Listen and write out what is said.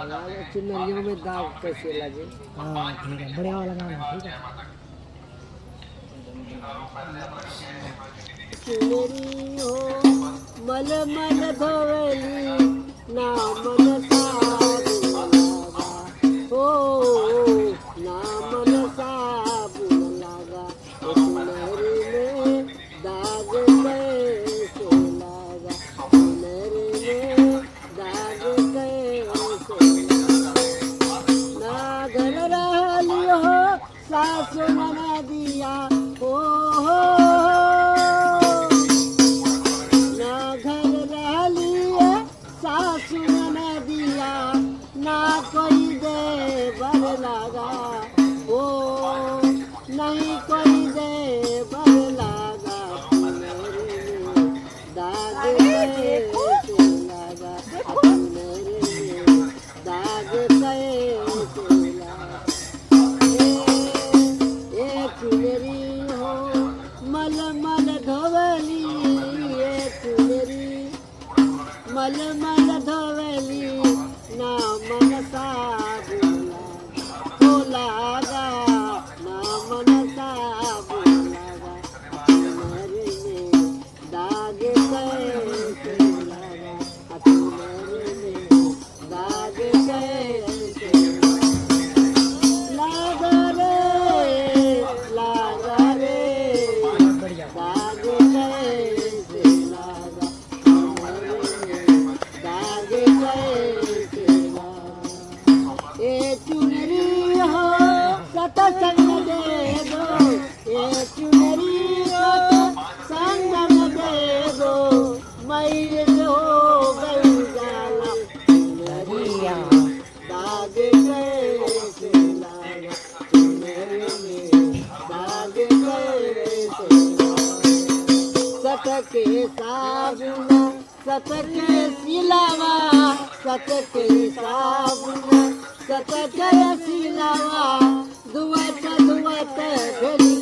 चुनरियों में दाग कैसे लगे। हाँ ठीक है, बढ़िया वाला गाना ठीक है। चुनरी हो मल मल धोवली ना मन साबुन लागा हो ना मन साबुन लागा चुनरी में दाग कैसे लागा चुनरी में दाग कैसे ना घर रहली हो सासु न दिया हो ना घर रहली सासु न दिया ना कोई दे बर लगा हो नहीं कोई दे बर लगा चुनरी में दाग कैसे लगा चुनरी में दाग कैसे लगा ए चुनरी हो मल मल धोवली ए चुनरी मल मल धोवली ना मन साबुन हो लागा ना मन साबुन लागा चुनरी में दाग कैसे लगा चुनरी में दाग कैसे लागा रे बढ़िया दाग कैसे लागा चुनरी में दाग कैसे लागा ए चुनरी हो सतसंग दे दो ए चुनरी हो संगम दे दो मैल हो गई जाला चुनरी दाग कैसे लागा चुनरी में दाग कैसे सटके साबुन सटके सिलावा सटके साबुन सटके सिलावा दुवत दुवत भेली